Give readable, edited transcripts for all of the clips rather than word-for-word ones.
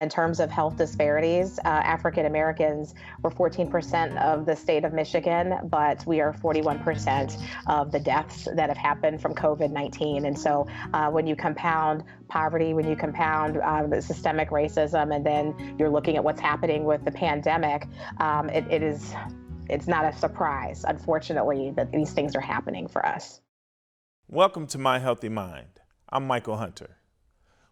In terms of health disparities, African Americans were 14% of the state of Michigan, but we are 41% of the deaths that have happened from COVID-19. And so when you compound poverty, when you compound systemic racism, and then you're looking at what's happening with the pandemic, it's not a surprise, unfortunately, that these things are happening for us. Welcome to My Healthy Mind. I'm Michael Hunter.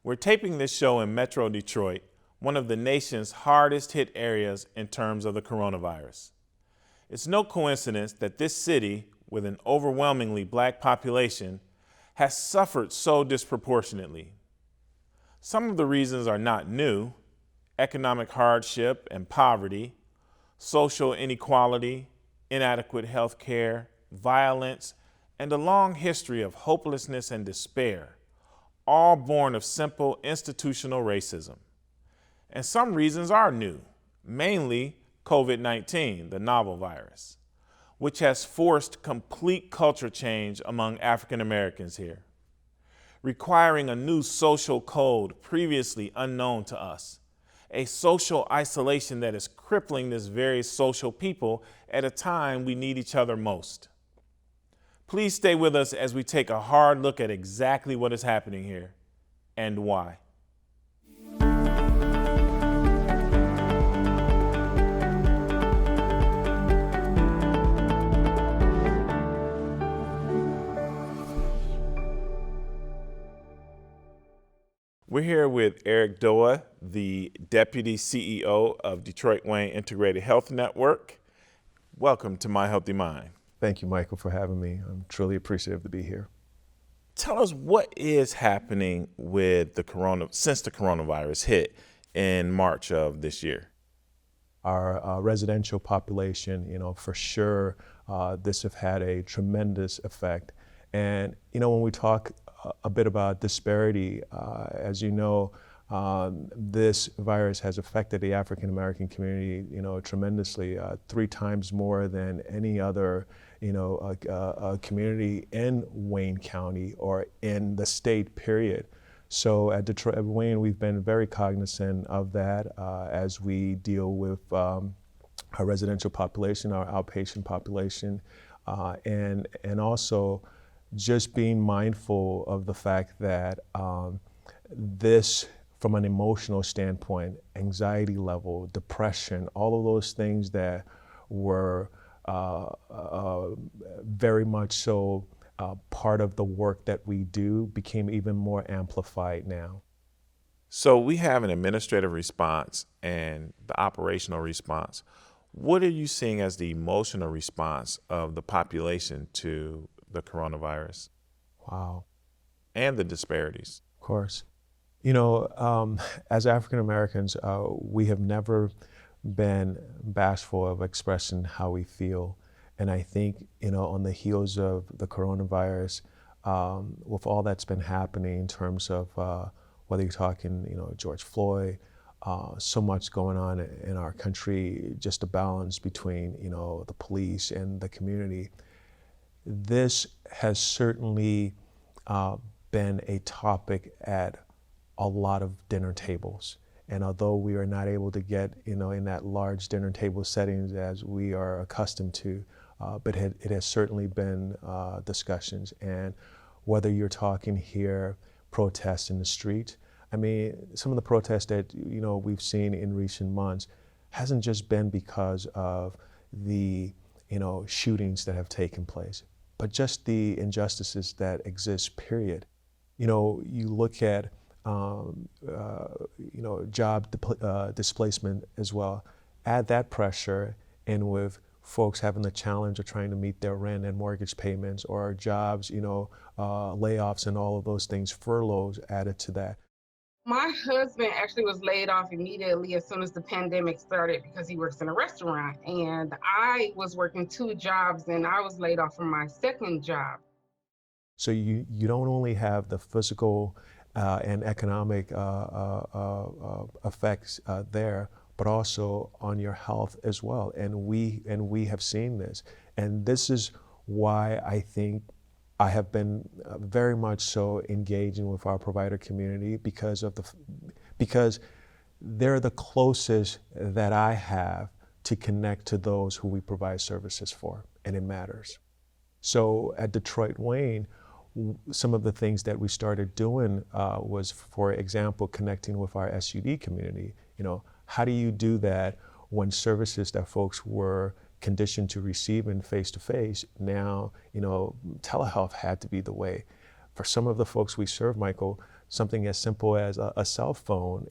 We're taping this show in Metro Detroit, one of the nation's hardest hit areas in terms of the coronavirus. It's no coincidence that this city, with an overwhelmingly black population, has suffered so disproportionately. Some of the reasons are not new: economic hardship and poverty, social inequality, inadequate health care, violence, and a long history of hopelessness and despair, all born of simple institutional racism. And some reasons are new, mainly COVID-19, the novel virus, which has forced complete culture change among African Americans here, requiring a new social code previously unknown to us, a social isolation that is crippling this very social people at a time we need each other most. Please stay with us as we take a hard look at exactly what is happening here and why. We're here with Eric Doeh, the Deputy CEO of DWIHN Integrated Health Network. Welcome to My Healthy Mind. Thank you, Michael, for having me. I'm truly appreciative to be here. Tell us what is happening with since the coronavirus hit in March of this year. Our residential population, for sure, this have had a tremendous effect. And, when we talk a bit about disparity, as you know, this virus has affected the African American community, tremendously, 3 times more than any other, community in Wayne County or in the state, period. So at DWIHN, we've been very cognizant of that as we deal with our residential population, our outpatient population, and also just being mindful of the fact that this, from an emotional standpoint, anxiety level, depression, all of those things that were very much so part of the work that we do became even more amplified now. So we have an administrative response and the operational response. What are you seeing as the emotional response of the population to the coronavirus? Wow. And the disparities? Of course. As African Americans, we have never been bashful of expressing how we feel. And I think, on the heels of the coronavirus, with all that's been happening in terms of whether you're talking, George Floyd, so much going on in our country, just a balance between, the police and the community. This has certainly been a topic at a lot of dinner tables. And although we are not able to get, in that large dinner table settings as we are accustomed to, but it has certainly been discussions. And whether you're talking here, protests in the street, some of the protests that, we've seen in recent months hasn't just been because of the, shootings that have taken place, but just the injustices that exist, period. You look at, job displacement as well. Add that pressure, and with folks having the challenge of trying to meet their rent and mortgage payments, or jobs, layoffs and all of those things, furloughs added to that. My husband actually was laid off immediately as soon as the pandemic started because he works in a restaurant. And I was working 2 jobs, and I was laid off from my second job. So you don't only have the physical and economic effects there, but also on your health as well. And we have seen this. And this is why I think I have been very much so engaging with our provider community, because they're the closest that I have to connect to those who we provide services for, and it matters. So at DWIHN, some of the things that we started doing was, for example, connecting with our SUD community. How do you do that when services that folks were conditioned to receiving face-to-face, now, telehealth had to be the way. For some of the folks we serve, Michael, something as simple as a cell phone,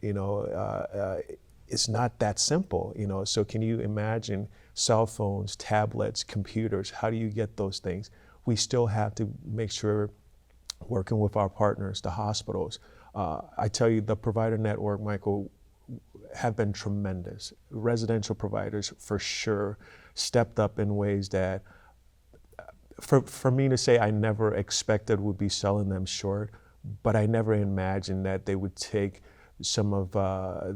it's not that simple, So can you imagine cell phones, tablets, computers? How do you get those things? We still have to make sure, working with our partners, the hospitals. I tell you, the provider network, Michael, have been tremendous. Residential providers, for sure, stepped up in ways that, for me to say I never expected would be selling them short, but I never imagined that they would take some of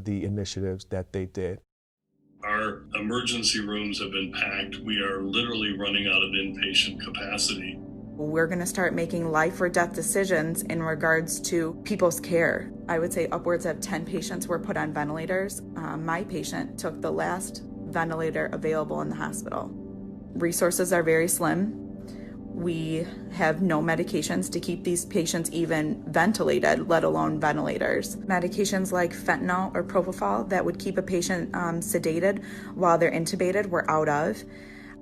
the initiatives that they did. Our emergency rooms have been packed. We are literally running out of inpatient capacity. We're going to start making life or death decisions in regards to people's care. I would say upwards of 10 patients were put on ventilators. My patient took the last ventilator available in the hospital. Resources are very slim. We have no medications to keep these patients even ventilated, let alone ventilators. Medications like fentanyl or propofol that would keep a patient sedated while they're intubated, we're out of.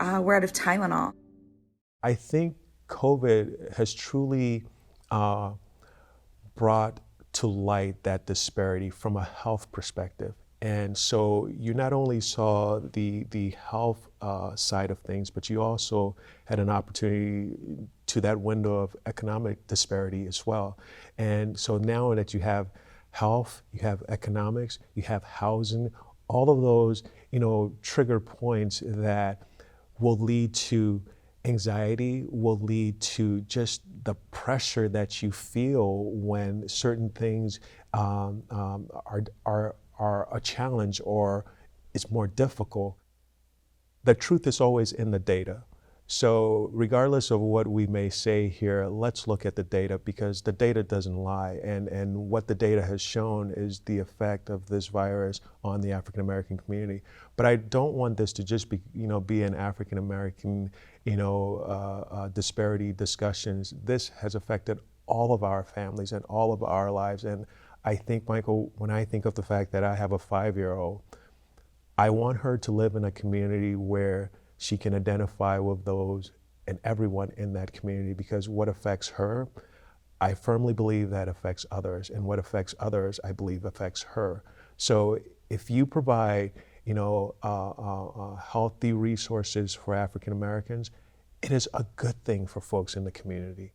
We're out of Tylenol. I think COVID has truly brought to light that disparity from a health perspective. And so you not only saw the health side of things, but you also had an opportunity to that window of economic disparity as well. And so now that you have health, you have economics, you have housing, all of those, trigger points that will lead to anxiety, will lead to just the pressure that you feel when certain things are a challenge or it's more difficult. The truth is always in the data. So regardless of what we may say here, let's look at the data, because the data doesn't lie. And what the data has shown is the effect of this virus on the African American community. But I don't want this to just be an African American, disparity discussions. This has affected all of our families and all of our lives. And I think, Michael, when I think of the fact that I have a 5-year-old, I want her to live in a community where she can identify with those and everyone in that community, because what affects her, I firmly believe that affects others, and what affects others, I believe affects her. So if you provide, healthy resources for African Americans, it is a good thing for folks in the community.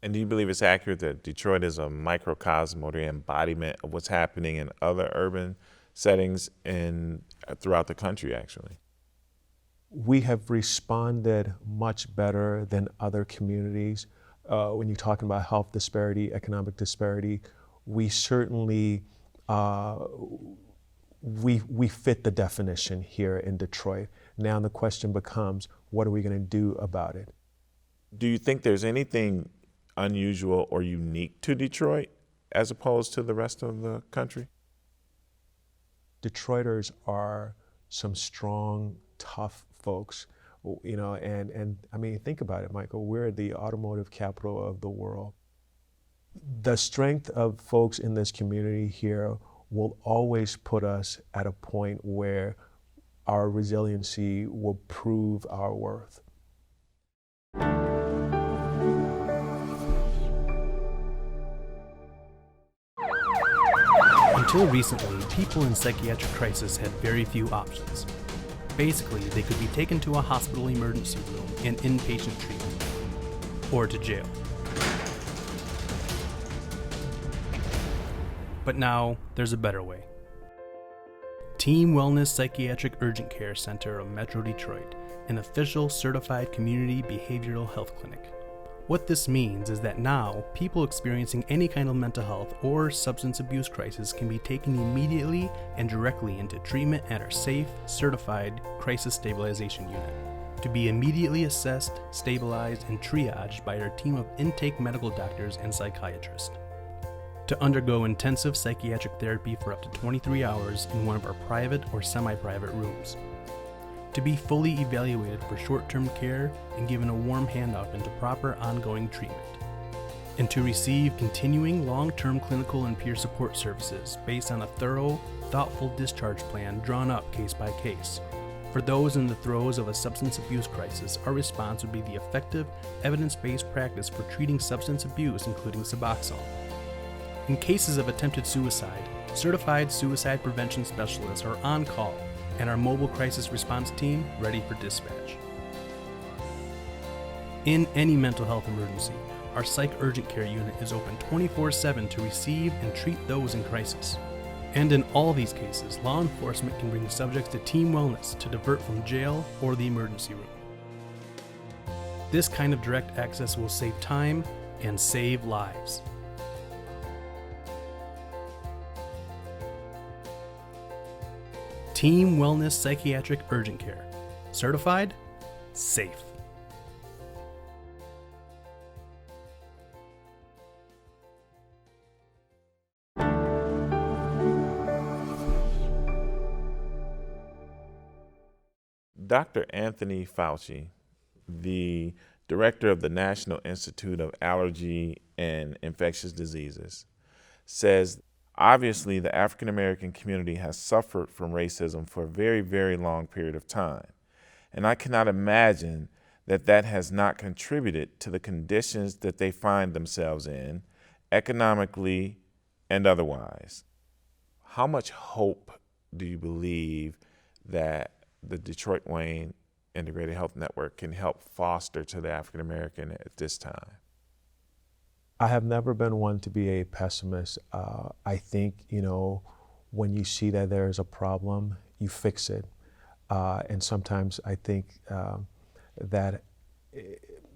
And do you believe it's accurate that Detroit is a microcosm or the embodiment of what's happening in other urban settings throughout the country, actually? We have responded much better than other communities. When you're talking about health disparity, economic disparity, we certainly, we fit the definition here in Detroit. Now the question becomes, what are we going to do about it? Do you think there's anything unusual or unique to Detroit as opposed to the rest of the country? Detroiters are some strong, tough folks, and I mean, think about it, Michael, we're the automotive capital of the world. The strength of folks in this community here will always put us at a point where our resiliency will prove our worth. Until recently, people in psychiatric crisis had very few options. Basically, they could be taken to a hospital emergency room and inpatient treatment, or to jail. But now, there's a better way. Team Wellness Psychiatric Urgent Care Center of Metro Detroit, an official certified community behavioral health clinic. What this means is that now, people experiencing any kind of mental health or substance abuse crisis can be taken immediately and directly into treatment at our safe, certified crisis stabilization unit, to be immediately assessed, stabilized, and triaged by our team of intake medical doctors and psychiatrists. to undergo intensive psychiatric therapy for up to 23 hours in one of our private or semi-private rooms, to be fully evaluated for short-term care and given a warm handoff into proper ongoing treatment, and to receive continuing long-term clinical and peer support services based on a thorough, thoughtful discharge plan drawn up case by case. For those in the throes of a substance abuse crisis, our response would be the effective, evidence-based practice for treating substance abuse, including Suboxone. In cases of attempted suicide, certified suicide prevention specialists are on call and our mobile crisis response team ready for dispatch. In any mental health emergency, our Psych Urgent Care unit is open 24/7 to receive and treat those in crisis. And in all these cases, law enforcement can bring subjects to team wellness to divert from jail or the emergency room. This kind of direct access will save time and save lives. Team Wellness Psychiatric Urgent Care. Certified, safe. Dr. Anthony Fauci, the director of the National Institute of Allergy and Infectious Diseases, says obviously the African American community has suffered from racism for a very, very long period of time. And I cannot imagine that that has not contributed to the conditions that they find themselves in, economically and otherwise. How much hope do you believe that the DWIHN Integrated Health Network can help foster to the African American at this time? I have never been one to be a pessimist. I think, when you see that there is a problem, you fix it. And sometimes I think that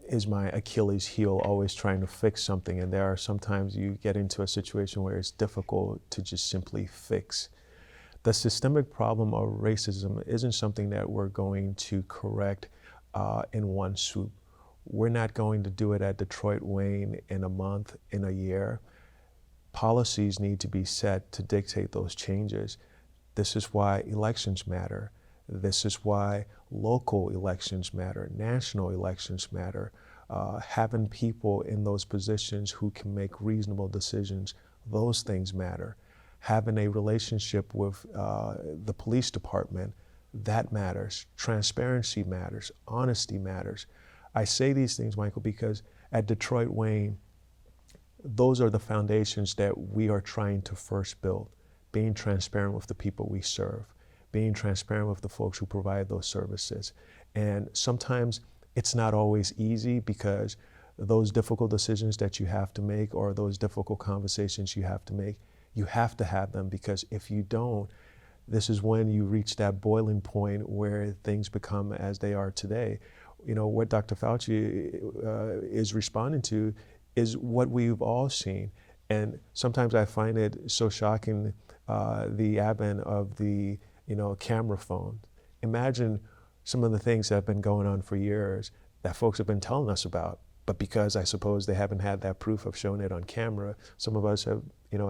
is my Achilles heel, always trying to fix something. And there are sometimes you get into a situation where it's difficult to just simply fix. The systemic problem of racism isn't something that we're going to correct in one swoop. We're not going to do it at DWIHN in a month, in a year. Policies need to be set to dictate those changes. This is why elections matter. This is why local elections matter, national elections matter. Having people in those positions who can make reasonable decisions, those things matter. Having a relationship with the police department, that matters. Transparency matters. Honesty matters. I say these things, Michael, because at DWIHN, those are the foundations that we are trying to first build. Being transparent with the people we serve, being transparent with the folks who provide those services. And sometimes it's not always easy because those difficult decisions that you have to make or those difficult conversations you have to have them, because if you don't, this is when you reach that boiling point where things become as they are today. What Dr. Fauci is responding to is what we've all seen. And sometimes I find it so shocking, the advent of the camera phone. Imagine some of the things that have been going on for years that folks have been telling us about. But because I suppose they haven't had that proof of showing it on camera, some of us have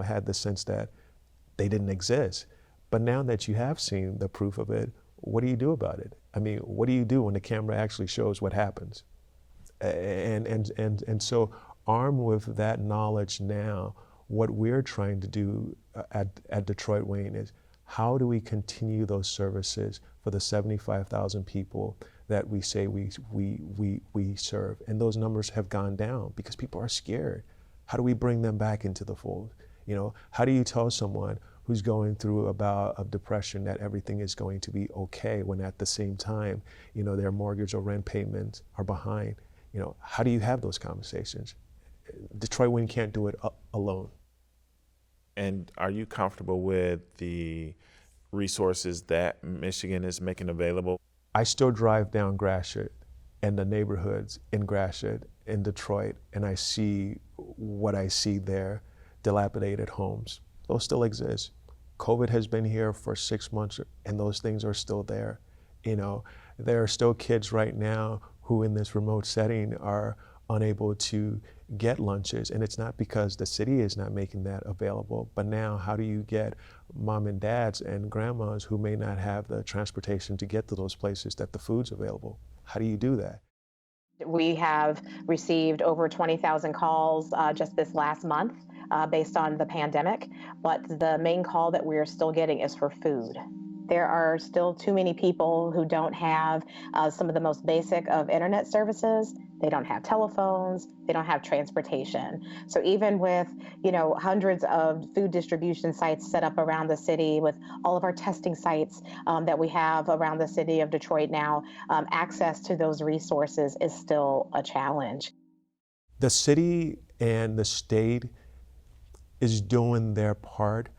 had the sense that they didn't exist. But now that you have seen the proof of it, what do you do about it? I mean, what do you do when the camera actually shows what happens? And so armed with that knowledge now, what we're trying to do at DWIHN is how do we continue those services for the 75,000 people that we say we serve? And those numbers have gone down because people are scared. How do we bring them back into the fold? How do you tell someone who's going through a bout of depression that everything is going to be okay when at the same time, their mortgage or rent payments are behind? How do you have those conversations? DWIHN can't do it alone. And are you comfortable with the resources that Michigan is making available? I still drive down Gratiot and the neighborhoods in Gratiot, in Detroit, and I see what I see there, dilapidated homes. Those still exist. COVID has been here for 6 months and those things are still there. There are still kids right now who in this remote setting are unable to get lunches. And it's not because the city is not making that available, but now how do you get mom and dads and grandmas who may not have the transportation to get to those places that the food's available? How do you do that? We have received over 20,000 calls just this last month based on the pandemic, but the main call that we're still getting is for food. There are still too many people who don't have some of the most basic of internet services. They don't have telephones, they don't have transportation. So even with, hundreds of food distribution sites set up around the city, with all of our testing sites that we have around the city of Detroit now, access to those resources is still a challenge. The city and the state is doing their part.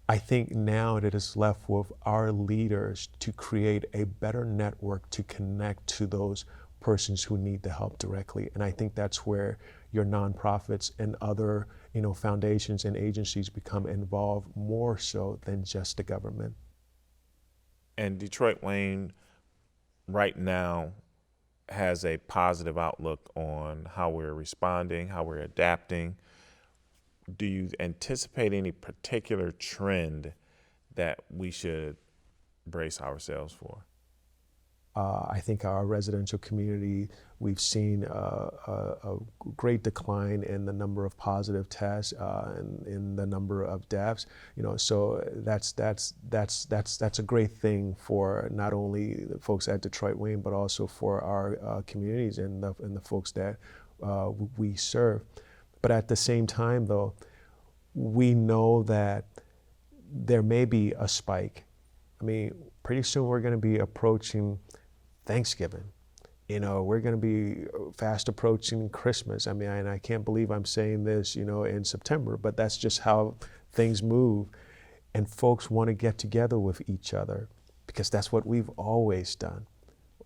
I think now it is left with our leaders to create a better network to connect to those persons who need the help directly. And I think that's where your nonprofits and other, foundations and agencies become involved more so than just the government. And DWIHN right now has a positive outlook on how we're responding, how we're adapting. Do you anticipate any particular trend that we should brace ourselves for? I think our residential community, we've seen a great decline in the number of positive tests and in the number of deaths. So that's a great thing for not only the folks at DWIHN, but also for our communities and the folks that we serve. But at the same time, though, we know that there may be a spike. I mean, pretty soon we're going to be approaching Thanksgiving. We're going to be fast approaching Christmas. I mean, and I can't believe I'm saying this, in September, but that's just how things move. And folks want to get together with each other because that's what we've always done.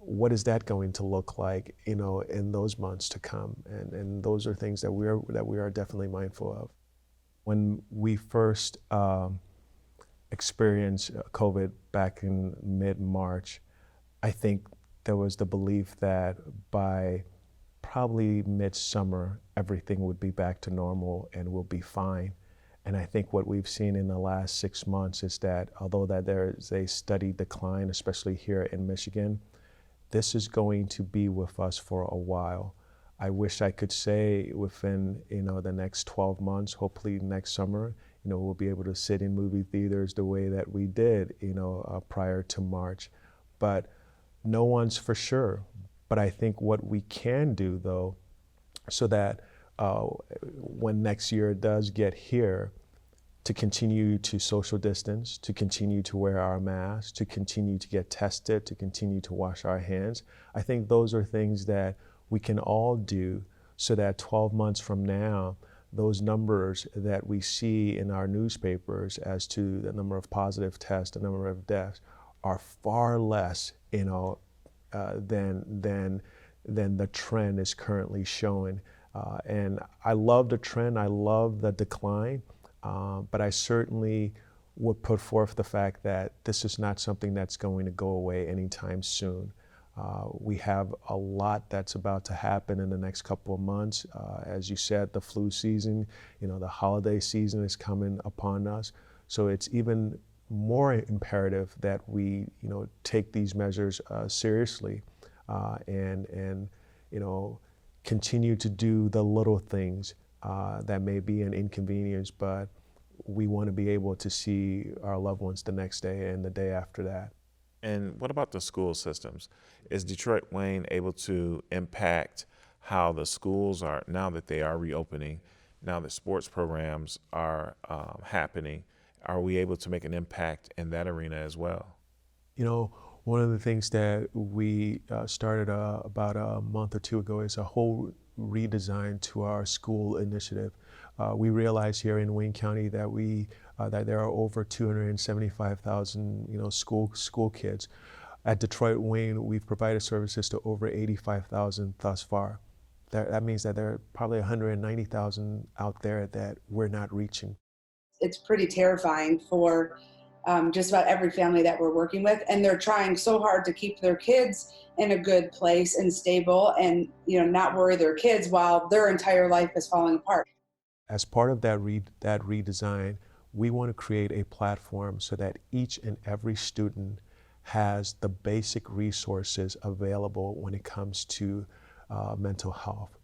What is that going to look like, in those months to come? And those are things that we are definitely mindful of. When we first experienced COVID back in mid-March, I think there was the belief that by probably midsummer, everything would be back to normal and we'll be fine. And I think what we've seen in the last 6 months is that although that there is a steady decline, especially here in Michigan, this is going to be with us for a while. I wish I could say within, the next 12 months, hopefully next summer, we'll be able to sit in movie theaters the way that we did, prior to March. But no one's for sure. But I think what we can do, though, so that when next year does get here, to continue to social distance, to continue to wear our masks, to continue to get tested, to continue to wash our hands. I think those are things that we can all do so that 12 months from now, those numbers that we see in our newspapers as to the number of positive tests, the number of deaths, are far less, than the trend is currently showing. And I love the trend, I love the decline, but I certainly would put forth the fact that this is not something that's going to go away anytime soon. We have a lot that's about to happen in the next couple of months. As you said, the flu season, the holiday season is coming upon us. So it's even more imperative that we, take these measures seriously and continue to do the little things that may be an inconvenience, but we want to be able to see our loved ones the next day and the day after that. And what about the school systems? Is DWIHN able to impact how the schools are, now that they are reopening, now that sports programs are happening, are we able to make an impact in that arena as well? One of the things that we started about a month or two ago is a whole redesign to our school initiative. We realize here in Wayne County that that there are over 275,000 school kids. At DWIHN, we've provided services to over 85,000 thus far. That means that there are probably 190,000 out there that we're not reaching. It's pretty terrifying for just about every family that we're working with, and they're trying so hard to keep their kids in a good place and stable, and not worry their kids while their entire life is falling apart. As part of that redesign, we want to create a platform so that each and every student has the basic resources available when it comes to mental health.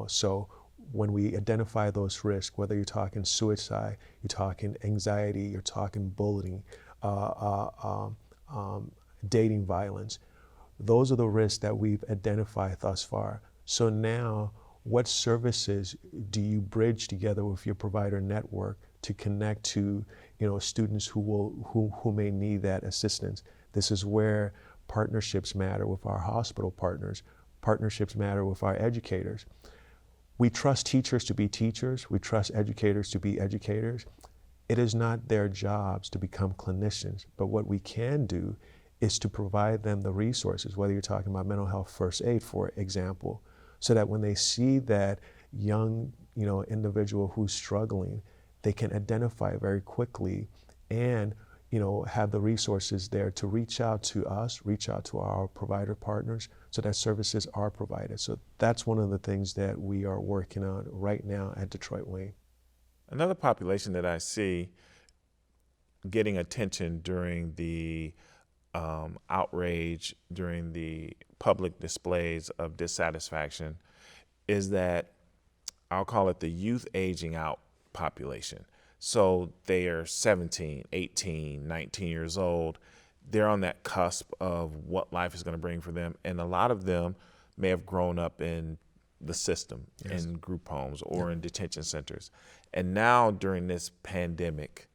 So when we identify those risks, whether you're talking suicide, you're talking anxiety, you're talking bullying, dating violence, those are the risks that we've identified thus far. So now, what services do you bridge together with your provider network to connect to, students who may need that assistance? This is where partnerships matter with our hospital partners. Partnerships matter with our educators. We trust teachers to be teachers. We trust educators to be educators. It is not their jobs to become clinicians, but what we can do is to provide them the resources, whether you're talking about mental health first aid, for example, so that when they see that young, individual who's struggling, they can identify very quickly and, have the resources there to reach out to us, reach out to our provider partners, so that services are provided. So that's one of the things that we are working on right now at DWIHN. Another population that I see getting attention during the outrage, during the public displays of dissatisfaction, is that I'll call it the youth aging out population. So they are 17, 18, 19 years old. They're on that cusp of what life is going to bring for them. And a lot of them may have grown up in the system, yes, in group homes or in detention centers. And now during this pandemic,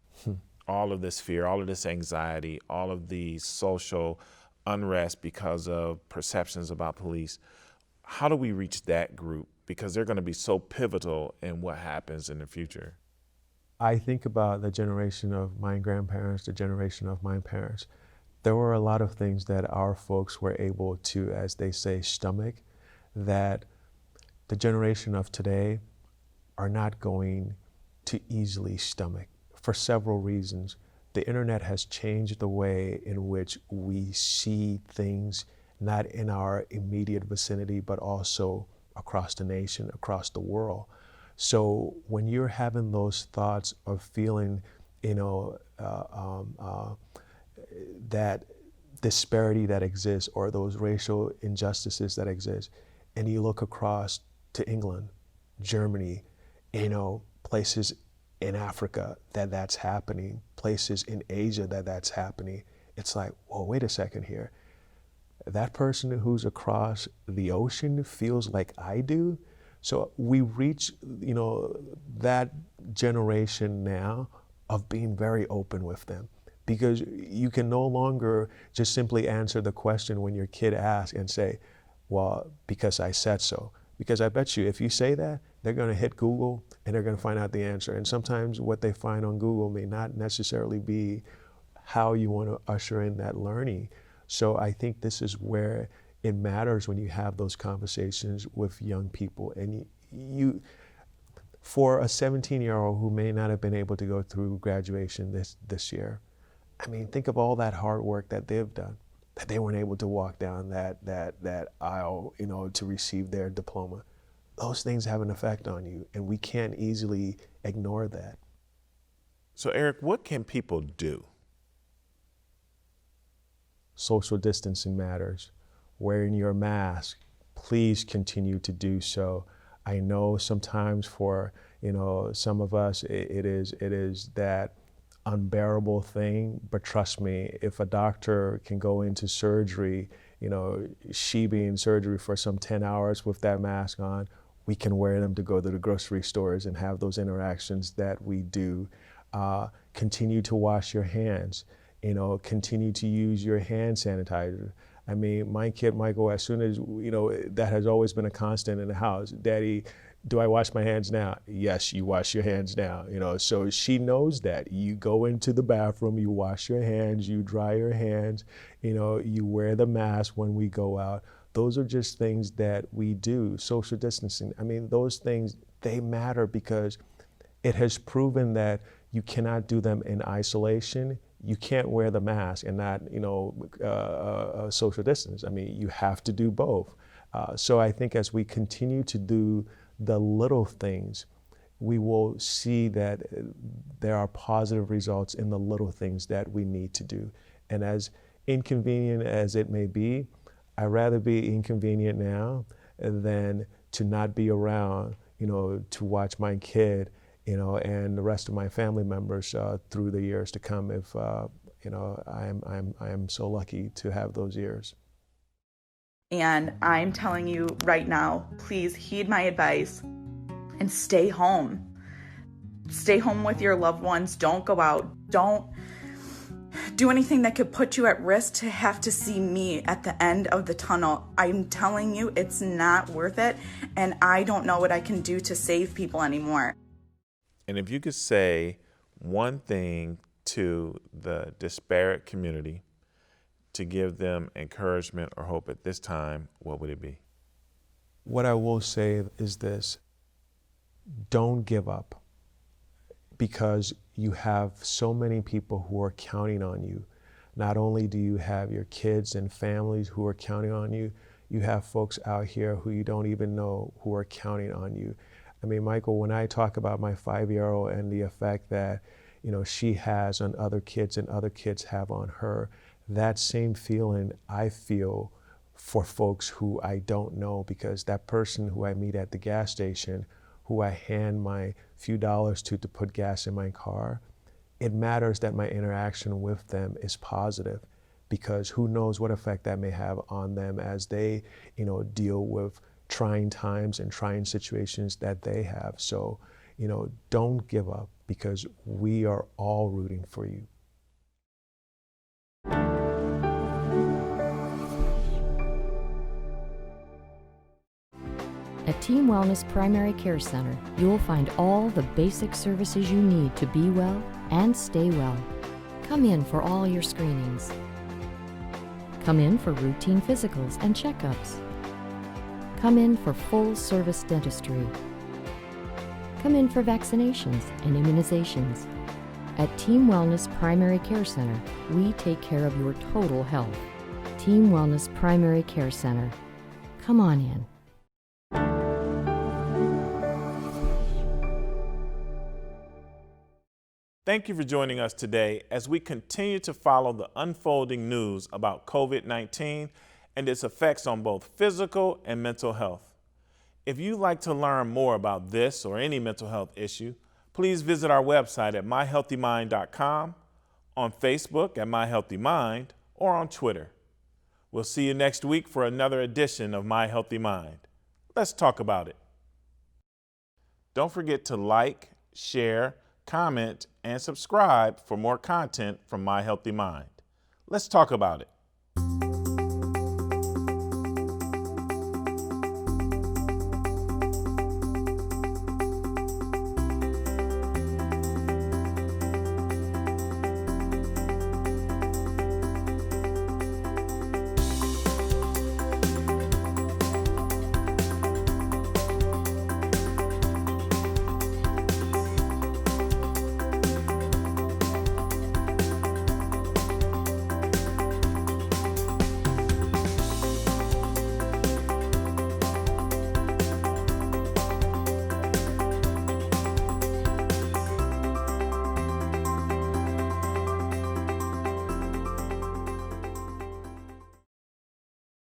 all of this fear, all of this anxiety, all of the social unrest because of perceptions about police, how do we reach that group? Because they're going to be so pivotal in what happens in the future. I think about the generation of my grandparents, the generation of my parents. There were a lot of things that our folks were able to, as they say, stomach, that the generation of today are not going to easily stomach for several reasons. The internet has changed the way in which we see things, not in our immediate vicinity, but also across the nation, across the world. So when you're having those thoughts of feeling, that disparity that exists, or those racial injustices that exist, and you look across to England, Germany, places in Africa that's happening, places in Asia that's happening, it's like, well, wait a second here. That person who's across the ocean feels like I do. So we reach, that generation now of being very open with them, because you can no longer just simply answer the question when your kid asks and say, well, because I said so. Because I bet you if you say that, they're going to hit Google and they're going to find out the answer. And sometimes what they find on Google may not necessarily be how you want to usher in that learning. So I think this is where it matters when you have those conversations with young people. And you for a 17-year-old who may not have been able to go through graduation this year, I mean, think of all that hard work that they've done, that they weren't able to walk down that aisle, to receive their diploma. Those things have an effect on you, and we can't easily ignore that. So Eric, what can people do? Social distancing matters. Wearing your mask, please continue to do so. I know sometimes for some of us it is that unbearable thing, but trust me, if a doctor can go into surgery, she be in surgery for some 10 hours with that mask on, we can wear them to go to the grocery stores and have those interactions that we do. Continue to wash your hands, continue to use your hand sanitizer. I mean, my kid, Michael, as soon as, that has always been a constant in the house. Daddy, do I wash my hands now? Yes, you wash your hands now. So she knows that. You go into the bathroom, you wash your hands, you dry your hands, you wear the mask when we go out. Those are just things that we do. Social distancing, I mean, those things, they matter because it has proven that you cannot do them in isolation. you can't wear the mask and not, social distance. I mean, you have to do both. So I think as we continue to do the little things, we will see that there are positive results in the little things that we need to do. And as inconvenient as it may be, I'd rather be inconvenient now than to not be around, to watch my kid, and the rest of my family members through the years to come if, I am so lucky to have those years. And I'm telling you right now, please heed my advice and stay home. Stay home with your loved ones. Don't go out. Don't do anything that could put you at risk to have to see me at the end of the tunnel. I'm telling you, it's not worth it. And I don't know what I can do to save people anymore. And if you could say one thing to the disparate community to give them encouragement or hope at this time, what would it be? What I will say is this: don't give up, because you have so many people who are counting on you. Not only do you have your kids and families who are counting on you, you have folks out here who you don't even know who are counting on you. I mean, Michael, when I talk about my 5-year-old and the effect that, she has on other kids and other kids have on her, that same feeling I feel for folks who I don't know, because that person who I meet at the gas station, who I hand my few dollars to put gas in my car, it matters that my interaction with them is positive, because who knows what effect that may have on them as they, deal with trying times and trying situations that they have. So, don't give up, because we are all rooting for you. At Team Wellness Primary Care Center, you will find all the basic services you need to be well and stay well. Come in for all your screenings. Come in for routine physicals and checkups. Come in for full-service dentistry. Come in for vaccinations and immunizations. At Team Wellness Primary Care Center, we take care of your total health. Team Wellness Primary Care Center. Come on in. Thank you for joining us today as we continue to follow the unfolding news about COVID-19 and its effects on both physical and mental health. If you'd like to learn more about this or any mental health issue, please visit our website at myhealthymind.com, on Facebook at myhealthymind, or on Twitter. We'll see you next week for another edition of My Healthy Mind. Let's talk about it. Don't forget to like, share, comment, and subscribe for more content from My Healthy Mind. Let's talk about it.